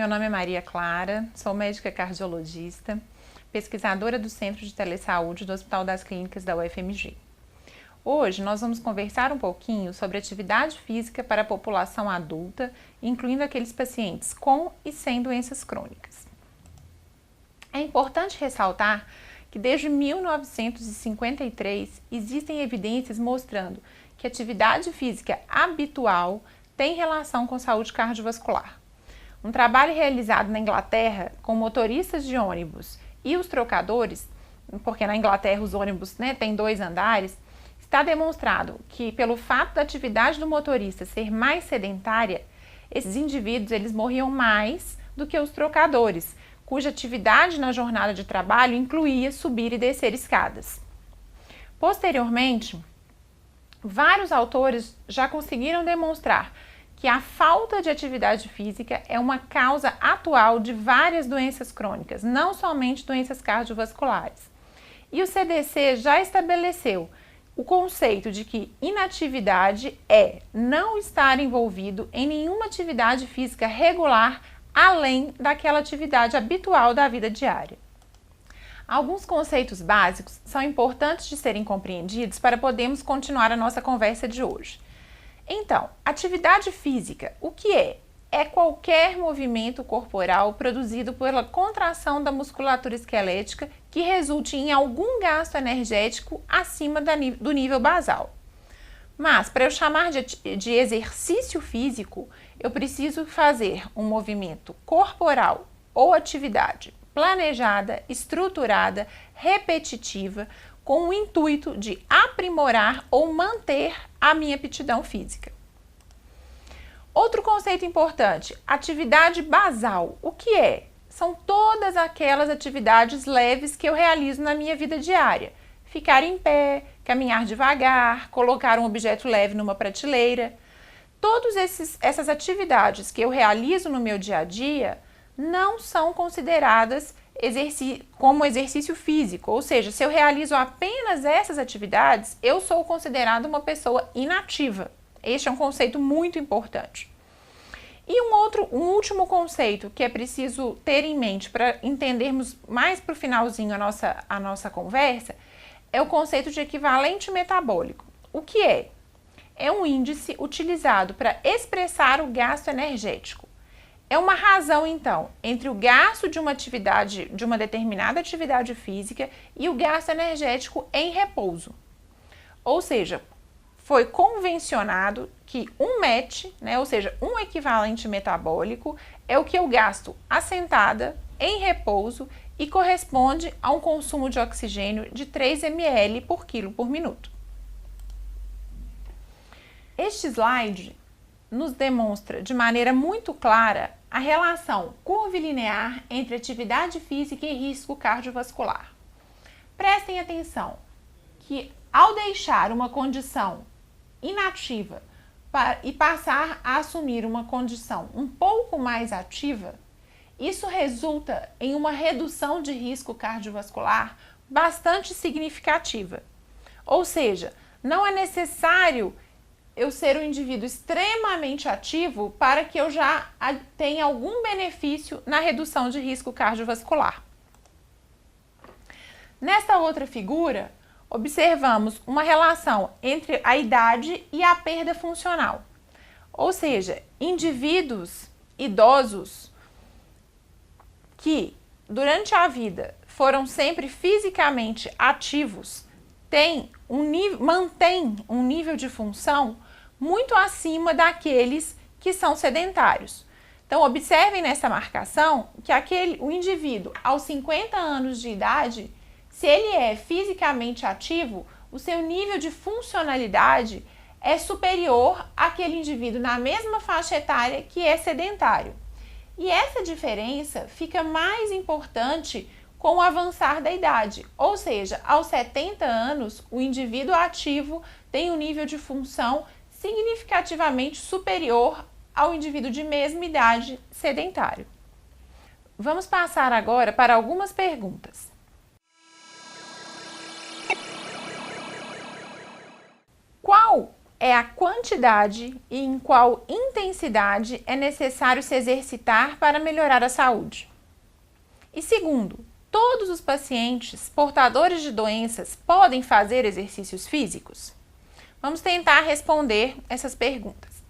meu nome é Maria Clara, sou médica cardiologista, pesquisadora do Centro de Telesaúde do Hospital das Clínicas da UFMG. Hoje nós vamos conversar um pouquinho sobre atividade física para a população adulta, incluindo aqueles pacientes com e sem doenças crônicas. É importante ressaltar que desde 1953 existem evidências mostrando que atividade física habitual tem relação com saúde cardiovascular. Um trabalho realizado na Inglaterra com motoristas de ônibus e os trocadores, porque na Inglaterra os ônibus têm 2 andares, está demonstrado que pelo fato da atividade do motorista ser mais sedentária, esses indivíduos eles morriam mais do que os trocadores, cuja atividade na jornada de trabalho incluía subir e descer escadas. Posteriormente, vários autores já conseguiram demonstrar que a falta de atividade física é uma causa atual de várias doenças crônicas, não somente doenças cardiovasculares. E o CDC já estabeleceu o conceito de que inatividade é não estar envolvido em nenhuma atividade física regular além daquela atividade habitual da vida diária. Alguns conceitos básicos são importantes de serem compreendidos para podermos continuar a nossa conversa de hoje. Então, atividade física, o que é? É qualquer movimento corporal produzido pela contração da musculatura esquelética que resulte em algum gasto energético acima do nível basal. Mas, para eu chamar de exercício físico, eu preciso fazer um movimento corporal ou atividade planejada, estruturada, repetitiva, com o intuito de aprimorar ou manter a minha aptidão física. Outro conceito importante, atividade basal. O que é? São todas aquelas atividades leves que eu realizo na minha vida diária. Ficar em pé, caminhar devagar, colocar um objeto leve numa prateleira. Todas essas atividades que eu realizo no meu dia a dia não são consideradas como exercício físico, ou seja, se eu realizo apenas essas atividades, eu sou considerada uma pessoa inativa. Este é um conceito muito importante. E um último conceito que é preciso ter em mente para entendermos mais para o finalzinho a nossa conversa é o conceito de equivalente metabólico. O que é? É um índice utilizado para expressar o gasto energético. É uma razão, então, entre o gasto de uma determinada atividade física e o gasto energético em repouso. Ou seja, foi convencionado que um MET, ou seja, um equivalente metabólico, é o que eu gasto assentada, em repouso, e corresponde a um consumo de oxigênio de 3 ml por quilo por minuto. Este slide nos demonstra de maneira muito clara a relação curvilinear entre atividade física e risco cardiovascular. Prestem atenção que ao deixar uma condição inativa e passar a assumir uma condição um pouco mais ativa, isso resulta em uma redução de risco cardiovascular bastante significativa. Ou seja, não é necessário eu ser um indivíduo extremamente ativo para que eu já tenha algum benefício na redução de risco cardiovascular. Nesta outra figura, observamos uma relação entre a idade e a perda funcional. Ou seja, indivíduos idosos que durante a vida foram sempre fisicamente ativos mantém um nível de função muito acima daqueles que são sedentários. Então, observem nessa marcação que o indivíduo aos 50 anos de idade, se ele é fisicamente ativo, o seu nível de funcionalidade é superior àquele indivíduo na mesma faixa etária que é sedentário. E essa diferença fica mais importante com o avançar da idade, ou seja, aos 70 anos, o indivíduo ativo tem um nível de função significativamente superior ao indivíduo de mesma idade sedentário. Vamos passar agora para algumas perguntas. Qual é a quantidade e em qual intensidade é necessário se exercitar para melhorar a saúde. E segundo, todos os pacientes portadores de doenças podem fazer exercícios físicos? Vamos tentar responder essas perguntas.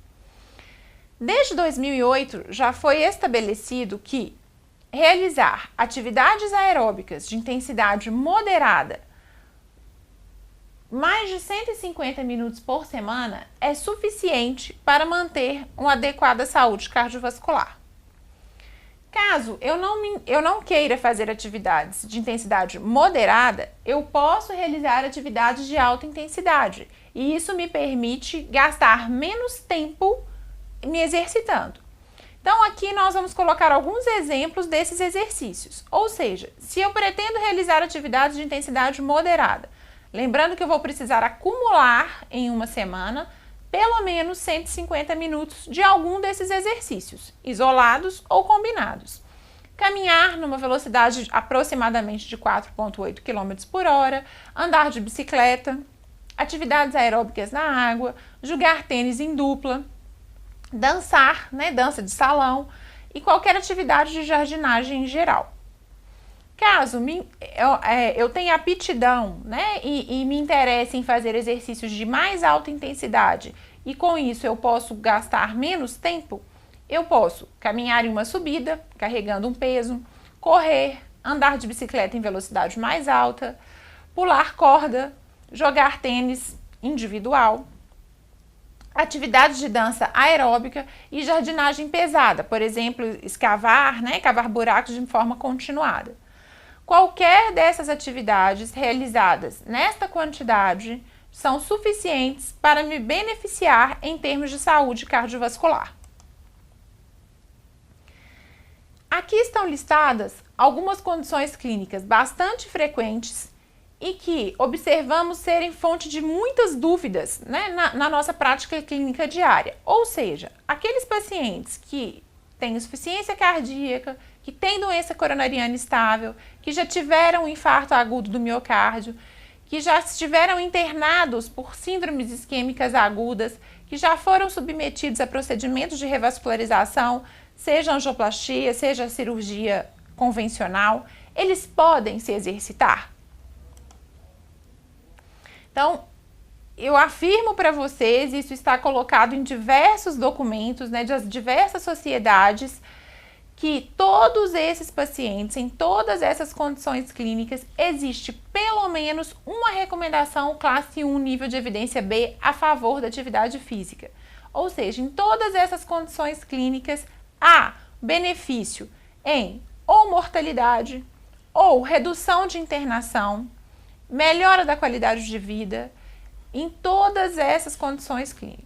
Desde 2008, já foi estabelecido que realizar atividades aeróbicas de intensidade moderada mais de 150 minutos por semana é suficiente para manter uma adequada saúde cardiovascular. Caso eu não queira fazer atividades de intensidade moderada, eu posso realizar atividades de alta intensidade e isso me permite gastar menos tempo me exercitando. Então aqui nós vamos colocar alguns exemplos desses exercícios, ou seja, se eu pretendo realizar atividades de intensidade moderada, lembrando que eu vou precisar acumular em uma semana pelo menos 150 minutos de algum desses exercícios, isolados ou combinados. Caminhar numa velocidade aproximadamente de 4,8 km por hora, andar de bicicleta, atividades aeróbicas na água, jogar tênis em dupla, dançar, dança de salão e qualquer atividade de jardinagem em geral. Caso eu tenha aptidão e me interesse em fazer exercícios de mais alta intensidade e com isso eu posso gastar menos tempo, eu posso caminhar em uma subida, carregando um peso, correr, andar de bicicleta em velocidade mais alta, pular corda, jogar tênis individual, atividades de dança aeróbica e jardinagem pesada, por exemplo, escavar, cavar buracos de forma continuada. Qualquer dessas atividades realizadas nesta quantidade são suficientes para me beneficiar em termos de saúde cardiovascular. Aqui estão listadas algumas condições clínicas bastante frequentes e que observamos serem fonte de muitas dúvidas na nossa prática clínica diária. Ou seja, aqueles pacientes que têm insuficiência cardíaca, que têm doença coronariana estável, que já tiveram um infarto agudo do miocárdio, que já estiveram internados por síndromes isquêmicas agudas, que já foram submetidos a procedimentos de revascularização, seja angioplastia, seja cirurgia convencional, eles podem se exercitar? Então, eu afirmo para vocês, isso está colocado em diversos documentos, de diversas sociedades, que todos esses pacientes, em todas essas condições clínicas, existe pelo menos uma recomendação classe 1 nível de evidência B a favor da atividade física. Ou seja, em todas essas condições clínicas, há benefício em ou mortalidade, ou redução de internação, melhora da qualidade de vida, em todas essas condições clínicas.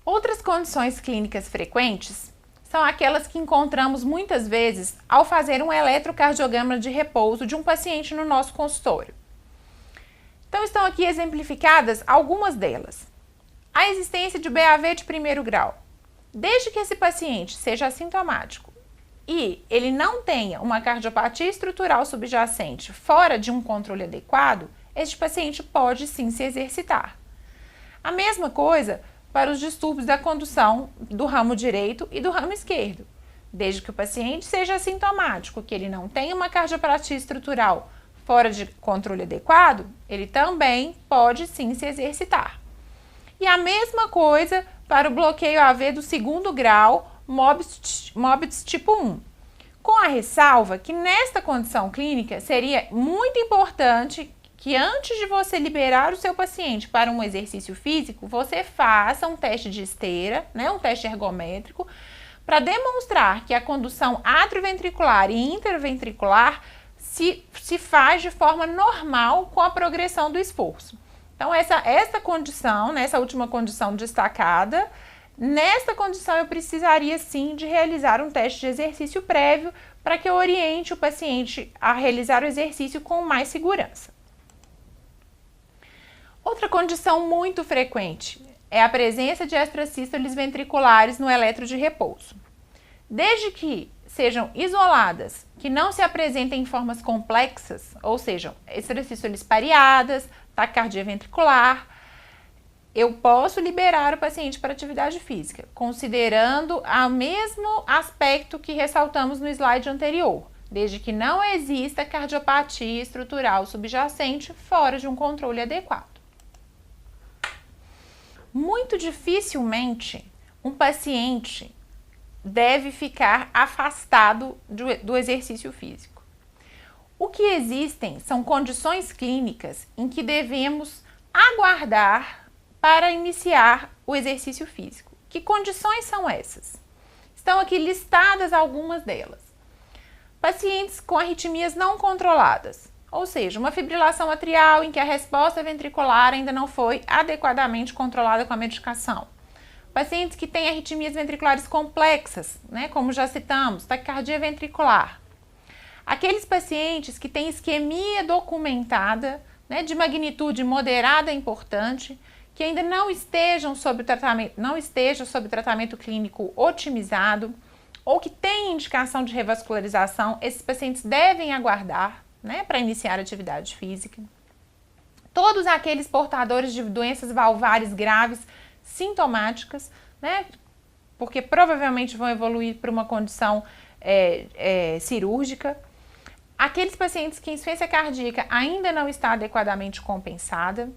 Outras condições clínicas frequentes são aquelas que encontramos muitas vezes ao fazer um eletrocardiograma de repouso de um paciente no nosso consultório. Então estão aqui exemplificadas algumas delas. A existência de BAV de primeiro grau. Desde que esse paciente seja assintomático e ele não tenha uma cardiopatia estrutural subjacente fora de um controle adequado, este paciente pode sim se exercitar. A mesma coisa para os distúrbios da condução do ramo direito e do ramo esquerdo. Desde que o paciente seja assintomático, que ele não tenha uma cardiopatia estrutural fora de controle adequado, ele também pode sim se exercitar. E a mesma coisa para o bloqueio AV do segundo grau, Morbus tipo 1. Com a ressalva que nesta condição clínica seria muito importante que antes de você liberar o seu paciente para um exercício físico, você faça um teste de esteira, um teste ergométrico, para demonstrar que a condução atrioventricular e interventricular se faz de forma normal com a progressão do esforço. Então, essa condição, essa última condição destacada, nesta condição eu precisaria sim de realizar um teste de exercício prévio para que eu oriente o paciente a realizar o exercício com mais segurança. Outra condição muito frequente é a presença de extrasístoles ventriculares no eletro de repouso. Desde que sejam isoladas, que não se apresentem em formas complexas, ou seja, extrasístoles pareadas, taquicardia ventricular, eu posso liberar o paciente para atividade física, considerando o mesmo aspecto que ressaltamos no slide anterior, desde que não exista cardiopatia estrutural subjacente fora de um controle adequado. Muito dificilmente um paciente deve ficar afastado do exercício físico. O que existem são condições clínicas em que devemos aguardar para iniciar o exercício físico. Que condições são essas? Estão aqui listadas algumas delas. Pacientes com arritmias não controladas, ou seja, uma fibrilação atrial em que a resposta ventricular ainda não foi adequadamente controlada com a medicação. Pacientes que têm arritmias ventriculares complexas, né, como já citamos, taquicardia ventricular. Aqueles pacientes que têm isquemia documentada, né, de magnitude moderada e importante, que ainda não estejam sob tratamento clínico otimizado, ou que têm indicação de revascularização, esses pacientes devem aguardar, né, para iniciar atividade física. Todos aqueles portadores de doenças valvares graves, sintomáticas, né, porque provavelmente vão evoluir para uma condição cirúrgica. Aqueles pacientes que a insuficiência cardíaca ainda não está adequadamente compensada.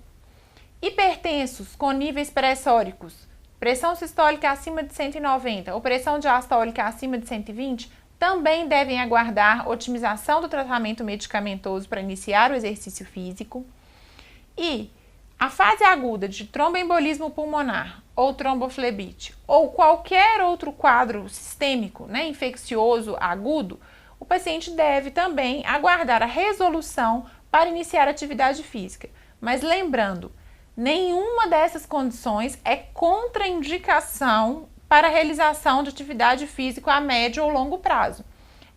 Hipertensos com níveis pressóricos, pressão sistólica acima de 190 ou pressão diastólica acima de 120, também devem aguardar otimização do tratamento medicamentoso para iniciar o exercício físico. E a fase aguda de tromboembolismo pulmonar ou tromboflebite ou qualquer outro quadro sistêmico, né, infeccioso agudo, o paciente deve também aguardar a resolução para iniciar a atividade física. Mas lembrando, nenhuma dessas condições é contraindicação para a realização de atividade física a médio ou longo prazo.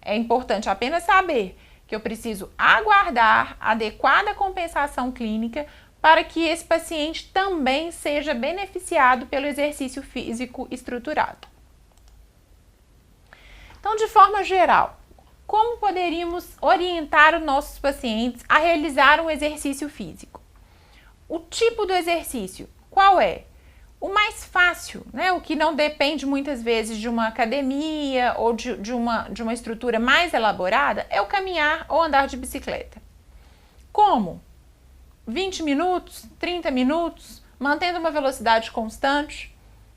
É importante apenas saber que eu preciso aguardar adequada compensação clínica para que esse paciente também seja beneficiado pelo exercício físico estruturado. Então, de forma geral, como poderíamos orientar os nossos pacientes a realizar um exercício físico? O tipo do exercício, qual é? O mais fácil, né? O que não depende muitas vezes de uma academia ou de uma estrutura mais elaborada, é o caminhar ou andar de bicicleta. Como? 20 minutos, 30 minutos, mantendo uma velocidade constante?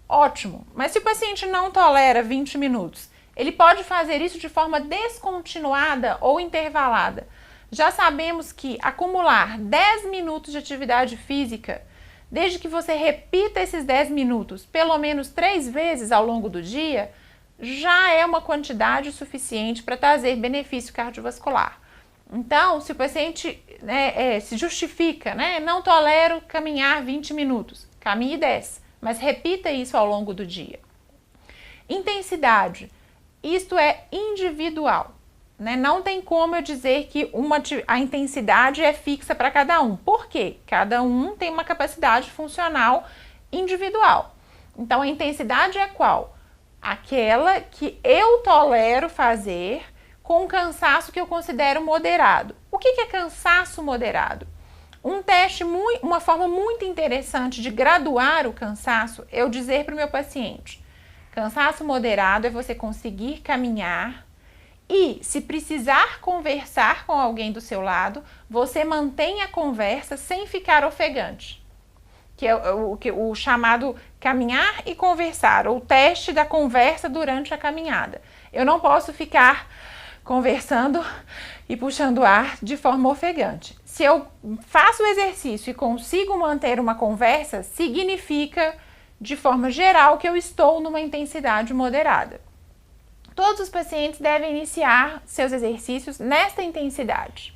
Ótimo! Mas se o paciente não tolera 20 minutos, ele pode fazer isso de forma descontinuada ou intervalada. Já sabemos que acumular 10 minutos de atividade física, desde que você repita esses 10 minutos pelo menos 3 vezes ao longo do dia, já é uma quantidade suficiente para trazer benefício cardiovascular. Então, se o paciente se justifica, né, não tolero caminhar 20 minutos, caminhe 10, mas repita isso ao longo do dia. Intensidade, isto é individual. Né? Não tem como eu dizer que a intensidade é fixa para cada um. Por quê? Cada um tem uma capacidade funcional individual. Então, a intensidade é qual? Aquela que eu tolero fazer com um cansaço que eu considero moderado. O que é cansaço moderado? Um teste, uma forma muito interessante de graduar o cansaço é eu dizer para o meu paciente: cansaço moderado é você conseguir caminhar e, se precisar conversar com alguém do seu lado, você mantém a conversa sem ficar ofegante, que é o chamado caminhar e conversar, ou teste da conversa durante a caminhada. Eu não posso ficar conversando e puxando ar de forma ofegante. Se eu faço o exercício e consigo manter uma conversa, significa, de forma geral, que eu estou numa intensidade moderada. Todos os pacientes devem iniciar seus exercícios nesta intensidade.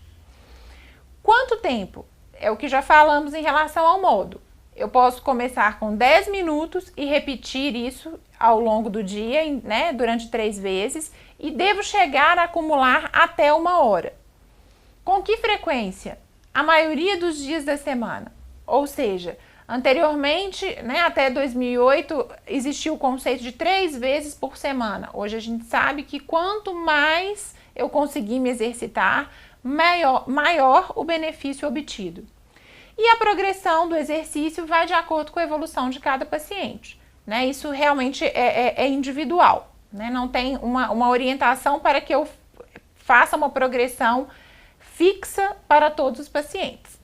Quanto tempo? É o que já falamos em relação ao modo. Eu posso começar com 10 minutos e repetir isso ao longo do dia, né, durante 3 vezes, e devo chegar a acumular até 1 hora. Com que frequência? A maioria dos dias da semana. Ou seja, anteriormente, né, até 2008, existia o conceito de 3 vezes por semana. Hoje a gente sabe que quanto mais eu conseguir me exercitar, maior o benefício obtido. E a progressão do exercício vai de acordo com a evolução de cada paciente, né? Isso realmente é individual, né? Não tem uma orientação para que eu faça uma progressão fixa para todos os pacientes.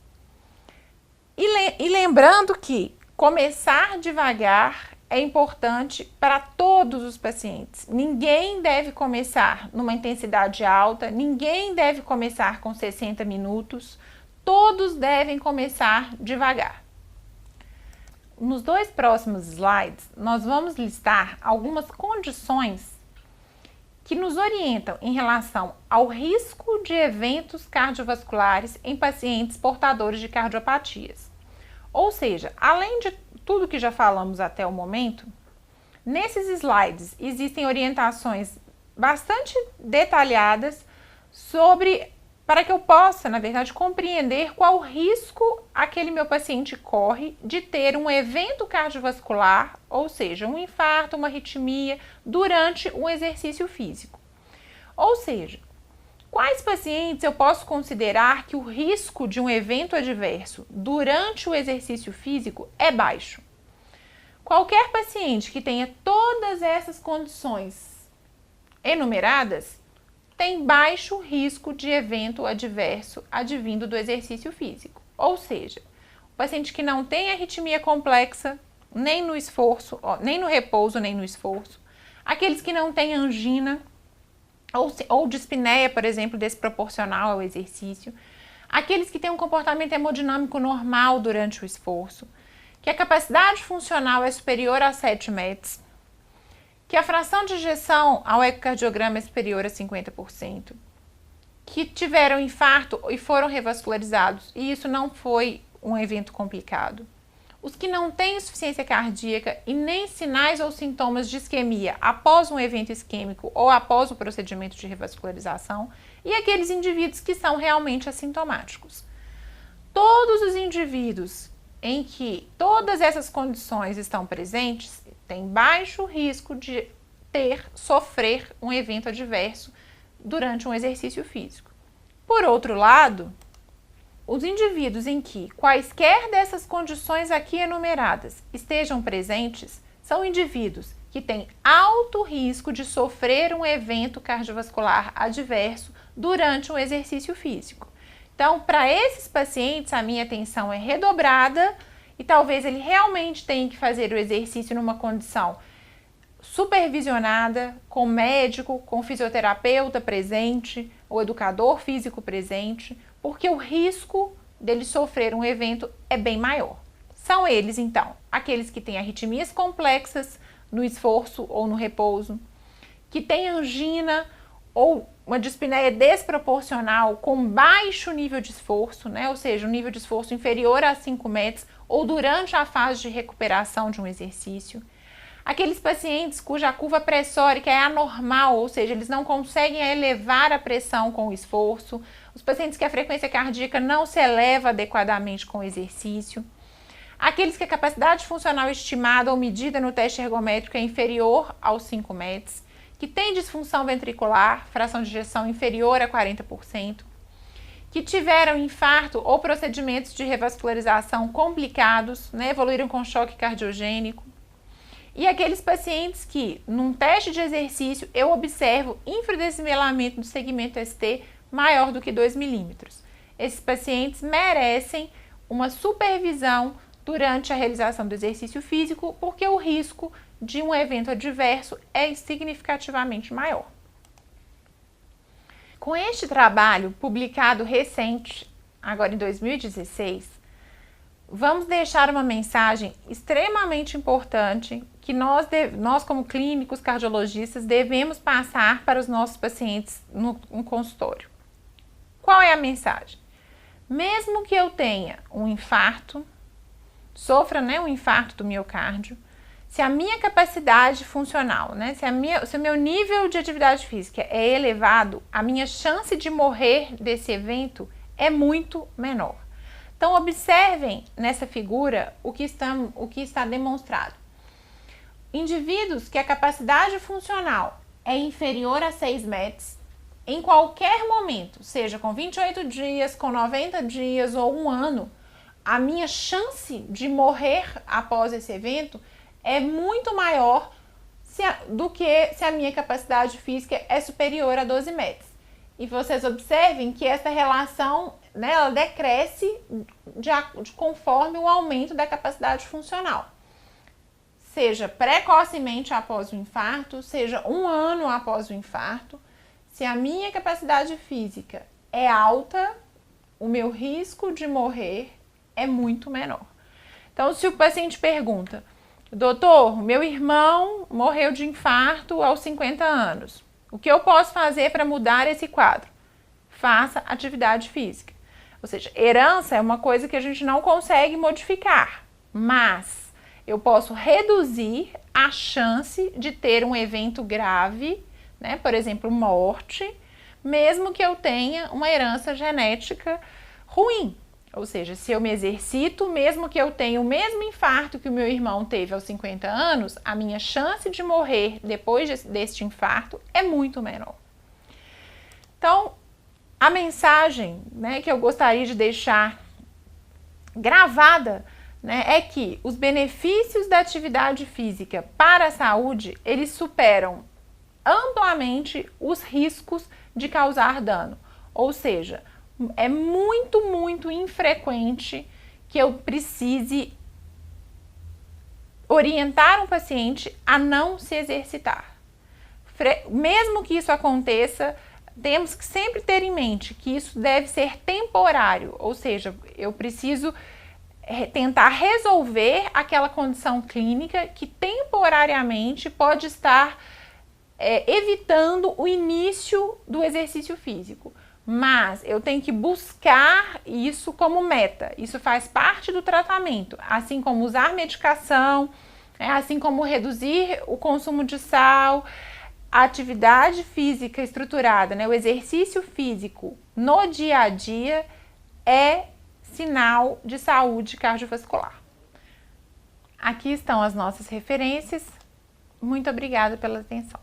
E lembrando que começar devagar é importante para todos os pacientes. Ninguém deve começar numa intensidade alta, ninguém deve começar com 60 minutos, todos devem começar devagar. Nos 2 próximos slides, nós vamos listar algumas condições que nos orientam em relação ao risco de eventos cardiovasculares em pacientes portadores de cardiopatias. Ou seja, além de tudo que já falamos até o momento, nesses slides existem orientações bastante detalhadas para que eu possa, na verdade, compreender qual risco aquele meu paciente corre de ter um evento cardiovascular, ou seja, um infarto, uma arritmia, durante um exercício físico. Ou seja, quais pacientes eu posso considerar que o risco de um evento adverso durante o exercício físico é baixo? Qualquer paciente que tenha todas essas condições enumeradas tem baixo risco de evento adverso advindo do exercício físico. Ou seja, o paciente que não tem arritmia complexa, nem no esforço, nem no repouso, nem no esforço, aqueles que não têm angina ou dispneia, por exemplo, desproporcional ao exercício, aqueles que têm um comportamento hemodinâmico normal durante o esforço, que a capacidade funcional é superior a 7 METs, que a fração de ejeção ao ecocardiograma é superior a 50%, que tiveram infarto e foram revascularizados, e isso não foi um evento complicado. Os que não têm insuficiência cardíaca e nem sinais ou sintomas de isquemia após um evento isquêmico ou após o procedimento de revascularização, e aqueles indivíduos que são realmente assintomáticos. Todos os indivíduos em que todas essas condições estão presentes têm baixo risco de sofrer um evento adverso durante um exercício físico. Por outro lado, os indivíduos em que quaisquer dessas condições aqui enumeradas estejam presentes são indivíduos que têm alto risco de sofrer um evento cardiovascular adverso durante um exercício físico. Então, para esses pacientes, a minha atenção é redobrada e talvez ele realmente tenha que fazer o exercício numa condição supervisionada, com médico, com fisioterapeuta presente, o educador físico presente, porque o risco dele sofrer um evento é bem maior. São eles, então, aqueles que têm arritmias complexas no esforço ou no repouso, que têm angina ou uma dispneia desproporcional com baixo nível de esforço, né? Ou seja, um nível de esforço inferior a 5 METs ou durante a fase de recuperação de um exercício. Aqueles pacientes cuja curva pressórica é anormal, ou seja, eles não conseguem elevar a pressão com o esforço. Os pacientes que a frequência cardíaca não se eleva adequadamente com o exercício. Aqueles que a capacidade funcional estimada ou medida no teste ergométrico é inferior aos 5 METs, que têm disfunção ventricular, fração de ejeção inferior a 40%, que tiveram infarto ou procedimentos de revascularização complicados, né, evoluíram com choque cardiogênico, e aqueles pacientes que, num teste de exercício, eu observo infradecimelamento do segmento ST maior do que 2 milímetros. Esses pacientes merecem uma supervisão durante a realização do exercício físico, porque o risco de um evento adverso é significativamente maior. Com este trabalho, publicado recente, agora em 2016, vamos deixar uma mensagem extremamente importante que nós como clínicos cardiologistas, devemos passar para os nossos pacientes no consultório. Qual é a mensagem? Mesmo que eu tenha um infarto, sofra, né, um infarto do miocárdio, se a minha capacidade funcional, né, se o meu nível de atividade física é elevado, a minha chance de morrer desse evento é muito menor. Então, observem nessa figura o que está demonstrado. Indivíduos que a capacidade funcional é inferior a 6 METs, em qualquer momento, seja com 28 dias, com 90 dias ou um ano, a minha chance de morrer após esse evento é muito maior do que se a minha capacidade física é superior a 12 metros. E vocês observem que essa relação, né, ela decresce conforme o aumento da capacidade funcional. Seja precocemente após o infarto, seja 1 ano após o infarto, se a minha capacidade física é alta, o meu risco de morrer é muito menor. Então, se o paciente pergunta, doutor, meu irmão morreu de infarto aos 50 anos, o que eu posso fazer para mudar esse quadro? Faça atividade física. Ou seja, herança é uma coisa que a gente não consegue modificar, mas eu posso reduzir a chance de ter um evento grave, né? Por exemplo, morte, mesmo que eu tenha uma herança genética ruim. Ou seja, se eu me exercito, mesmo que eu tenha o mesmo infarto que o meu irmão teve aos 50 anos, a minha chance de morrer depois deste infarto é muito menor. Então, a mensagem, né, que eu gostaria de deixar gravada, né, é que os benefícios da atividade física para a saúde, eles superam amplamente os riscos de causar dano. Ou seja, é muito, muito infrequente que eu precise orientar um paciente a não se exercitar. Mesmo que isso aconteça, temos que sempre ter em mente que isso deve ser temporário, ou seja, eu preciso tentar resolver aquela condição clínica que temporariamente pode estar evitando o início do exercício físico. Mas eu tenho que buscar isso como meta, isso faz parte do tratamento, assim como usar medicação, assim como reduzir o consumo de sal, a atividade física estruturada, né, o exercício físico no dia a dia é sinal de saúde cardiovascular. Aqui estão as nossas referências. Muito obrigada pela atenção.